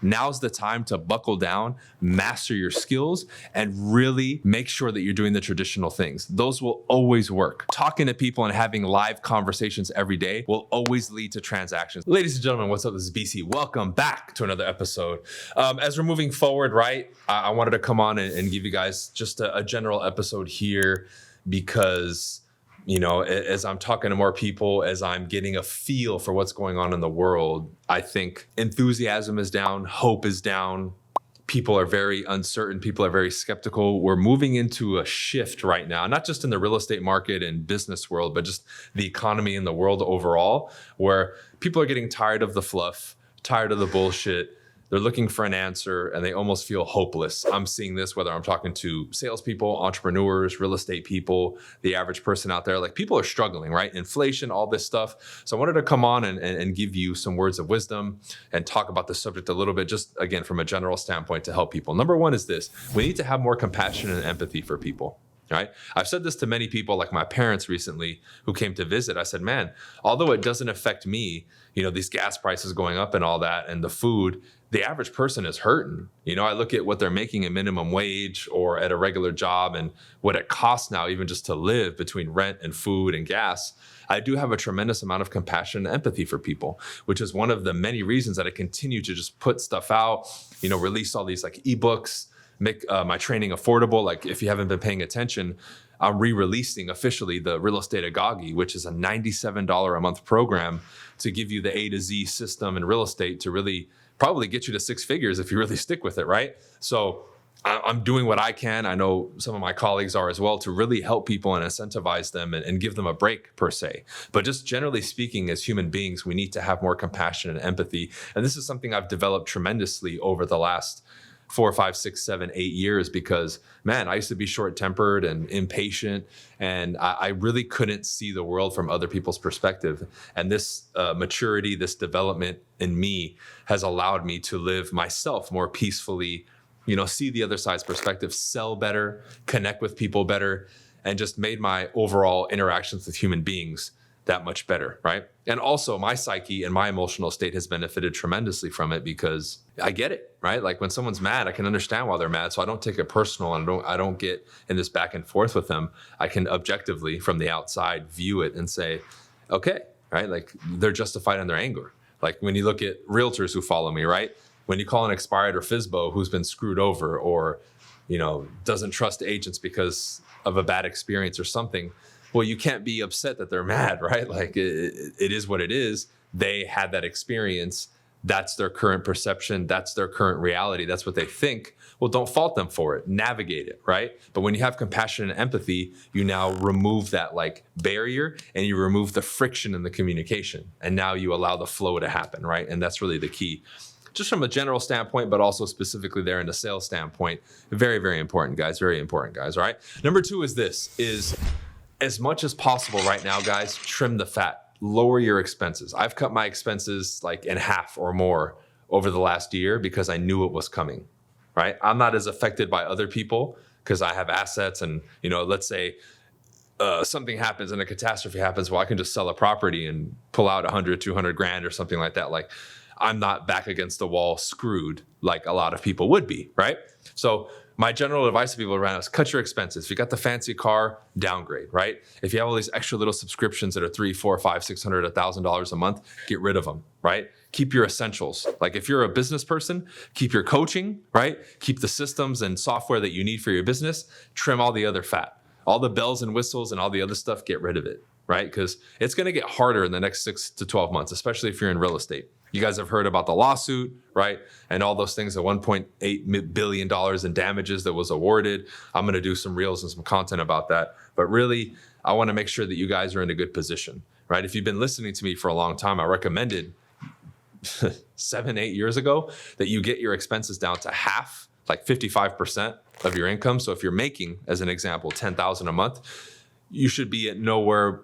Now's the time to buckle down, master your skills, and really make sure that you're doing the traditional things. Those will always work. Talking to people and having live conversations every day will always lead to transactions. Ladies and gentlemen, what's up? This is BC. Welcome back to another episode. As we're moving forward, right, I wanted to come on and give you guys just a general episode here because, you know, as I'm talking to more people, as I'm getting a feel for what's going on in the world, I think enthusiasm is down, hope is down. People are very uncertain. People are very skeptical. We're moving into a shift right now, not just in the real estate market and business world, but just the economy and the world overall, where people are getting tired of the fluff, tired of the bullshit. They're looking for an answer and they almost feel hopeless. I'm seeing this whether I'm talking to salespeople, entrepreneurs, real estate people, the average person out there. Like, people are struggling, right? Inflation, all this stuff. So I wanted to come on and give you some words of wisdom and talk about the subject a little bit, just again, from a general standpoint to help people. Number one is this: we need to have more compassion and empathy for people. Right? I've said this to many people, like my parents recently who came to visit. I said, man, although it doesn't affect me, you know, these gas prices going up and all that and the food, the average person is hurting. You know, I look at what they're making at minimum wage or at a regular job and what it costs now, even just to live between rent and food and gas. I do have a tremendous amount of compassion and empathy for people, which is one of the many reasons that I continue to just put stuff out, you know, release all these like ebooks, make my training affordable. Like, if you haven't been paying attention, I'm re-releasing officially the Real Estate Agagi, which is a $97 a month program to give you the A to Z system in real estate to really probably get you to six figures if you really stick with it, right? So I'm doing what I can. I know some of my colleagues are as well, to really help people and incentivize them and give them a break per se. But just generally speaking, as human beings, we need to have more compassion and empathy. And this is something I've developed tremendously over the last 4, 5, 6, 7, 8 years, because man, I used to be short-tempered and impatient, and I really couldn't see the world from other people's perspective. And this maturity, this development in me has allowed me to live myself more peacefully, you know, see the other side's perspective, sell better, connect with people better, and just made my overall interactions with human beings that much better, right? And also my psyche and my emotional state has benefited tremendously from it, because I get it, right? Like, when someone's mad, I can understand why they're mad. So I don't take it personal, and I don't get in this back and forth with them. I can objectively from the outside view it and say, okay, right? Like, they're justified in their anger. Like, when you look at realtors who follow me, right? When you call an expired or FSBO who's been screwed over, or, you know, doesn't trust agents because of a bad experience or something, well, you can't be upset that they're mad, right? Like, it is what it is. They had that experience. That's their current perception. That's their current reality. That's what they think. Well, don't fault them for it. Navigate it, right? But when you have compassion and empathy, you now remove that like barrier, and you remove the friction in the communication. And now you allow the flow to happen, right? And that's really the key. Just from a general standpoint, but also specifically there in the sales standpoint. Very, very important, guys. Very important, guys. All right. Number two is this: as much as possible right now, guys, trim the fat, lower your expenses. I've cut my expenses like in half or more over the last year because I knew it was coming, right? I'm not as affected by other people because I have assets, and, you know, let's say something happens and a catastrophe happens. Well, I can just sell a property and pull out 100, 200 grand or something like that. Like, I'm not back against the wall screwed like a lot of people would be, right? So my general advice to people around is cut your expenses. If you got the fancy car, downgrade, right? If you have all these extra little subscriptions that are $300, $400, $500, $600, $1,000 a month, get rid of them, right? Keep your essentials. Like, if you're a business person, keep your coaching, right? Keep the systems and software that you need for your business. Trim all the other fat, all the bells and whistles and all the other stuff. Get rid of it, right? Because it's going to get harder in the next 6 to 12 months, especially if you're in real estate. You guys have heard about the lawsuit, right? And all those things, the $1.8 billion in damages that was awarded. I'm going to do some reels and some content about that. But really, I want to make sure that you guys are in a good position, right? If you've been listening to me for a long time, I recommended 7, 8 years ago that you get your expenses down to half, like 55% of your income. So if you're making, as an example, $10,000 a month, you should be at nowhere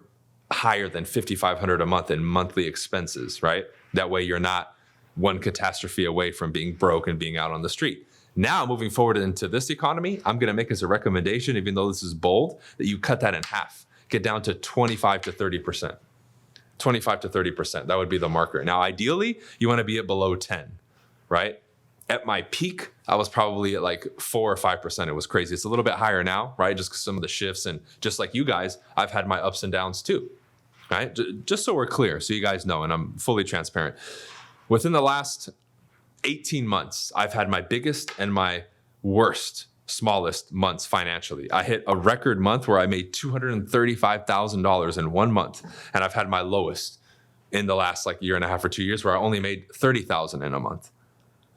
higher than $5,500 a month in monthly expenses, right? That way you're not one catastrophe away from being broke and being out on the street. Now, moving forward into this economy, I'm going to make as a recommendation, even though this is bold, that you cut that in half, get down to 25 to 30%. 25 to 30%. That would be the marker. Now, ideally, you want to be at below 10, right? At my peak, I was probably at like 4 or 5%. It was crazy. It's a little bit higher now, right? Just 'cause some of the shifts, and just like you guys, I've had my ups and downs too, right? Just so we're clear, so you guys know, and I'm fully transparent. Within the last 18 months, I've had my biggest and my worst, smallest months financially. I hit a record month where I made $235,000 in 1 month, and I've had my lowest in the last like year and a half or 2 years where I only made 30,000 in a month,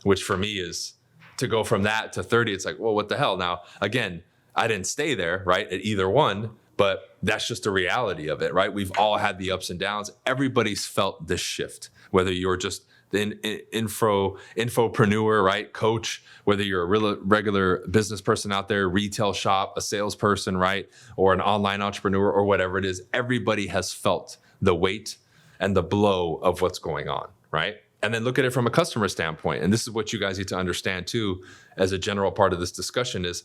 which for me is, to go from that to 30, it's like, well, what the hell? Now, again, I didn't stay there, right, at either one, but that's just the reality of it, right? We've all had the ups and downs. Everybody's felt this shift, whether you're just the infopreneur, right, coach, whether you're a regular business person out there, retail shop, a salesperson, right, or an online entrepreneur or whatever it is, everybody has felt the weight and the blow of what's going on, right? And then look at it from a customer standpoint. And this is what you guys need to understand too, as a general part of this discussion, is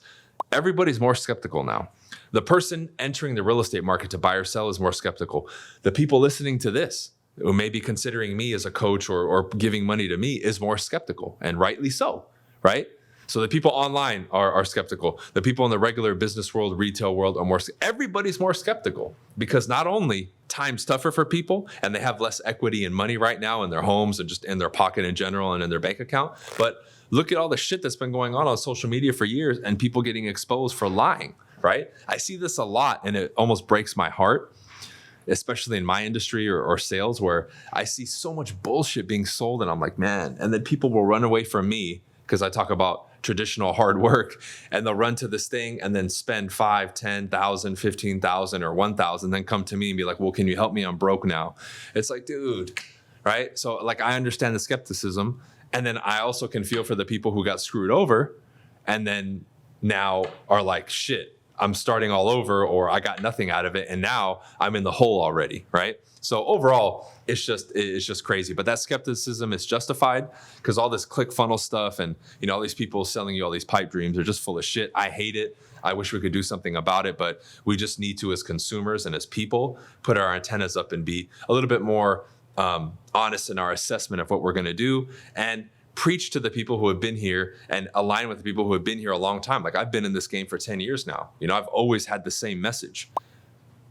everybody's more skeptical now. The person entering the real estate market to buy or sell is more skeptical. The people listening to this, who may be considering me as a coach or giving money to me, is more skeptical, and rightly so, right? So the people online are skeptical. The people in the regular business world, retail world are everybody's more skeptical, because not only time's tougher for people and they have less equity and money right now in their homes and just in their pocket in general and in their bank account, but look at all the shit that's been going on social media for years and people getting exposed for lying, right? I see this a lot and it almost breaks my heart, especially in my industry or sales, where I see so much bullshit being sold and I'm like, man, and then people will run away from me because I talk about traditional hard work, and they'll run to this thing and then spend 5, 10,000, 15,000 or 1,000, then come to me and be like, well, can you help me? I'm broke now. It's like, dude, right? So like, I understand the skepticism. And then I also can feel for the people who got screwed over and then now are like, shit, I'm starting all over, or I got nothing out of it, and now I'm in the hole already, right? So overall, it's just crazy. But that skepticism is justified, because all this click funnel stuff and all these people selling you all these pipe dreams are just full of shit. I hate it. I wish we could do something about it, but we just need to, as consumers and as people, put our antennas up and be a little bit more honest in our assessment of what we're going to do, and preach to the people who have been here and align with the people who have been here a long time. Like, I've been in this game for 10 years now. I've always had the same message.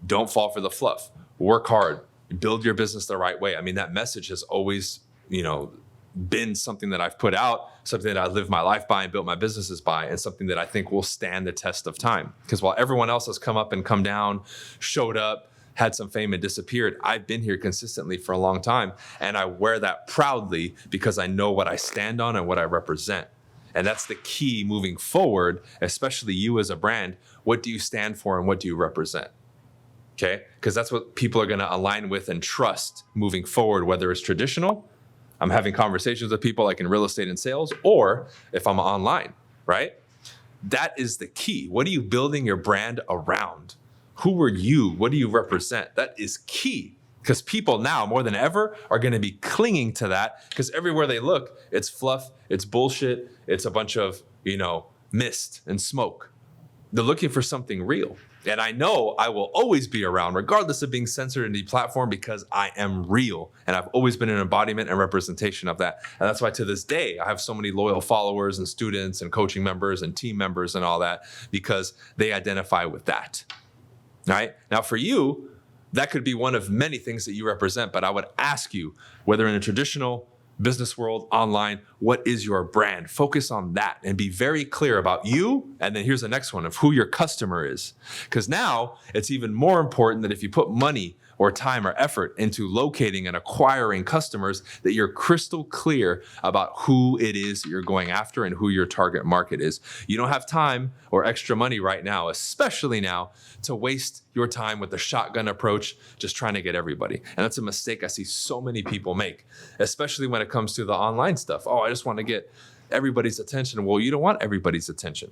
Don't fall for the fluff. Work hard. Build your business the right way. I mean, that message has always, been something that I've put out, something that I live my life by and built my businesses by, and something that I think will stand the test of time. Because while everyone else has come up and come down, showed up, had some fame and disappeared, I've been here consistently for a long time. And I wear that proudly because I know what I stand on and what I represent. And that's the key moving forward, especially you as a brand. What do you stand for and what do you represent? Okay? Because that's what people are going to align with and trust moving forward, whether it's traditional, I'm having conversations with people like in real estate and sales, or if I'm online, right? That is the key. What are you building your brand around? Who are you? What do you represent? That is key, because people now more than ever are going to be clinging to that, because everywhere they look, it's fluff, it's bullshit, it's a bunch of, mist and smoke. They're looking for something real. And I know I will always be around, regardless of being censored and deplatformed, because I am real. And I've always been an embodiment and representation of that. And that's why to this day, I have so many loyal followers and students and coaching members and team members and all that, because they identify with that. Right? Now, for you, that could be one of many things that you represent, but I would ask you, whether in a traditional business world, online, what is your brand? Focus on that and be very clear about you. And then here's the next one of who your customer is. Because now it's even more important that if you put money or time or effort into locating and acquiring customers, that you're crystal clear about who it is that you're going after and who your target market is. You don't have time or extra money right now, especially now, to waste your time with the shotgun approach, just trying to get everybody. And that's a mistake I see so many people make, especially when it comes to the online stuff. Oh, I just want to get everybody's attention. Well, you don't want everybody's attention,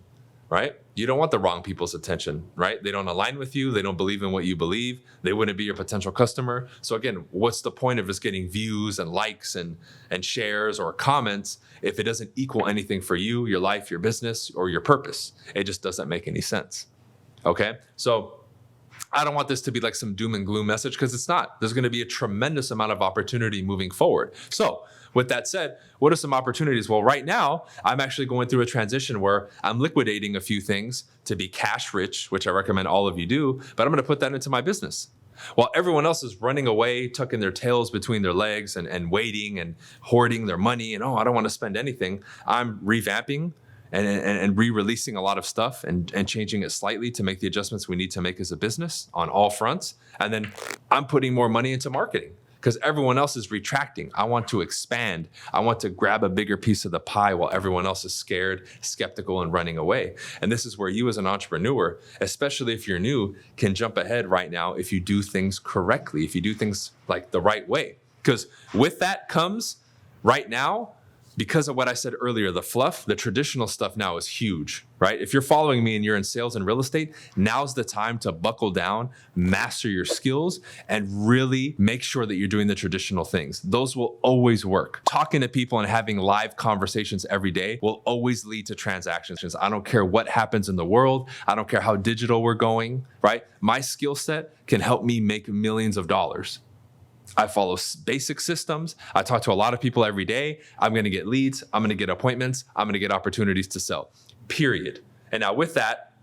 right? You don't want the wrong people's attention, right? They don't align with you. They don't believe in what you believe. They wouldn't be your potential customer. So again, what's the point of just getting views and likes and shares or comments if it doesn't equal anything for you, your life, your business, or your purpose? It just doesn't make any sense. Okay? So I don't want this to be like some doom and gloom message, because it's not. There's going to be a tremendous amount of opportunity moving forward. So with that said, what are some opportunities? Well, right now, I'm actually going through a transition where I'm liquidating a few things to be cash rich, which I recommend all of you do, but I'm going to put that into my business. While everyone else is running away, tucking their tails between their legs and waiting and hoarding their money and, oh, I don't want to spend anything, I'm revamping and re-releasing a lot of stuff and changing it slightly to make the adjustments we need to make as a business on all fronts. And then I'm putting more money into marketing because everyone else is retracting. I want to expand. I want to grab a bigger piece of the pie while everyone else is scared, skeptical, and running away. And this is where you as an entrepreneur, especially if you're new, can jump ahead right now if you do things correctly, if you do things like the right way. Because with that comes right now, because of what I said earlier, the fluff, the traditional stuff now is huge, right? If you're following me and you're in sales and real estate, now's the time to buckle down, master your skills, and really make sure that you're doing the traditional things. Those will always work. Talking to people and having live conversations every day will always lead to transactions. I don't care what happens in the world. I don't care how digital we're going, right? My skill set can help me make millions of dollars. I follow basic systems. I talk to a lot of people every day. I'm going to get leads. I'm going to get appointments. I'm going to get opportunities to sell, period. And now with that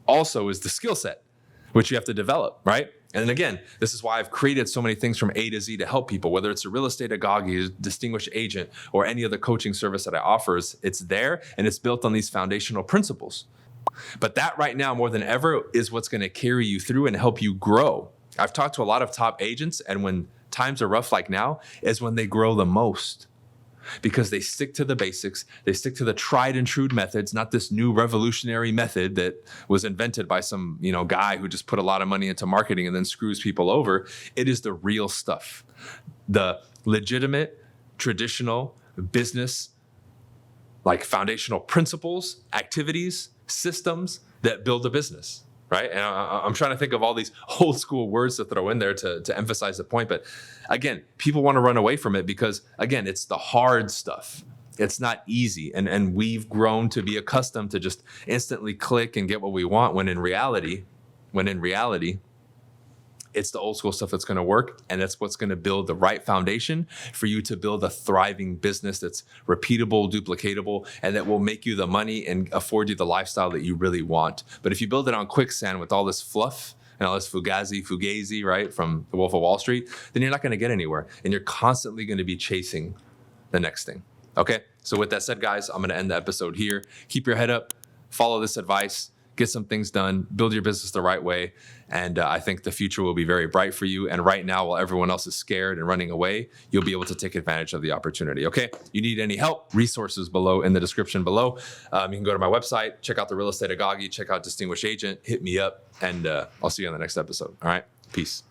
also is the skill set, which you have to develop, right? And then again, this is why I've created so many things from A to Z to help people, whether it's a real estate agagi, a distinguished agent, or any other coaching service that I offer. It's there and it's built on these foundational principles. But that right now, more than ever, is what's going to carry you through and help you grow. I've talked to a lot of top agents, and when times are rough like now is when they grow the most because they stick to the basics. They stick to the tried and true methods, not this new revolutionary method that was invented by some, guy who just put a lot of money into marketing and then screws people over. It is the real stuff, the legitimate, traditional business, like foundational principles, activities, systems that build a business. Right? And I'm trying to think of all these old school words to throw in there to emphasize the point. But again, people want to run away from it because, again, it's the hard stuff. It's not easy. And we've grown to be accustomed to just instantly click and get what we want when in reality, it's the old school stuff that's going to work. And that's what's going to build the right foundation for you to build a thriving business that's repeatable, duplicatable, and that will make you the money and afford you the lifestyle that you really want. But if you build it on quicksand with all this fluff and all this fugazi, right, from The Wolf of Wall Street, then you're not going to get anywhere. And you're constantly going to be chasing the next thing. Okay? So with that said, guys, I'm going to end the episode here. Keep your head up. Follow this advice. Get some things done, build your business the right way. And I think the future will be very bright for you. And right now, while everyone else is scared and running away, you'll be able to take advantage of the opportunity. Okay. You need any help? Resources below in the description below. You can go to my website, check out the real estate agagi, check out Distinguished Agent, hit me up, and I'll see you on the next episode. All right. Peace.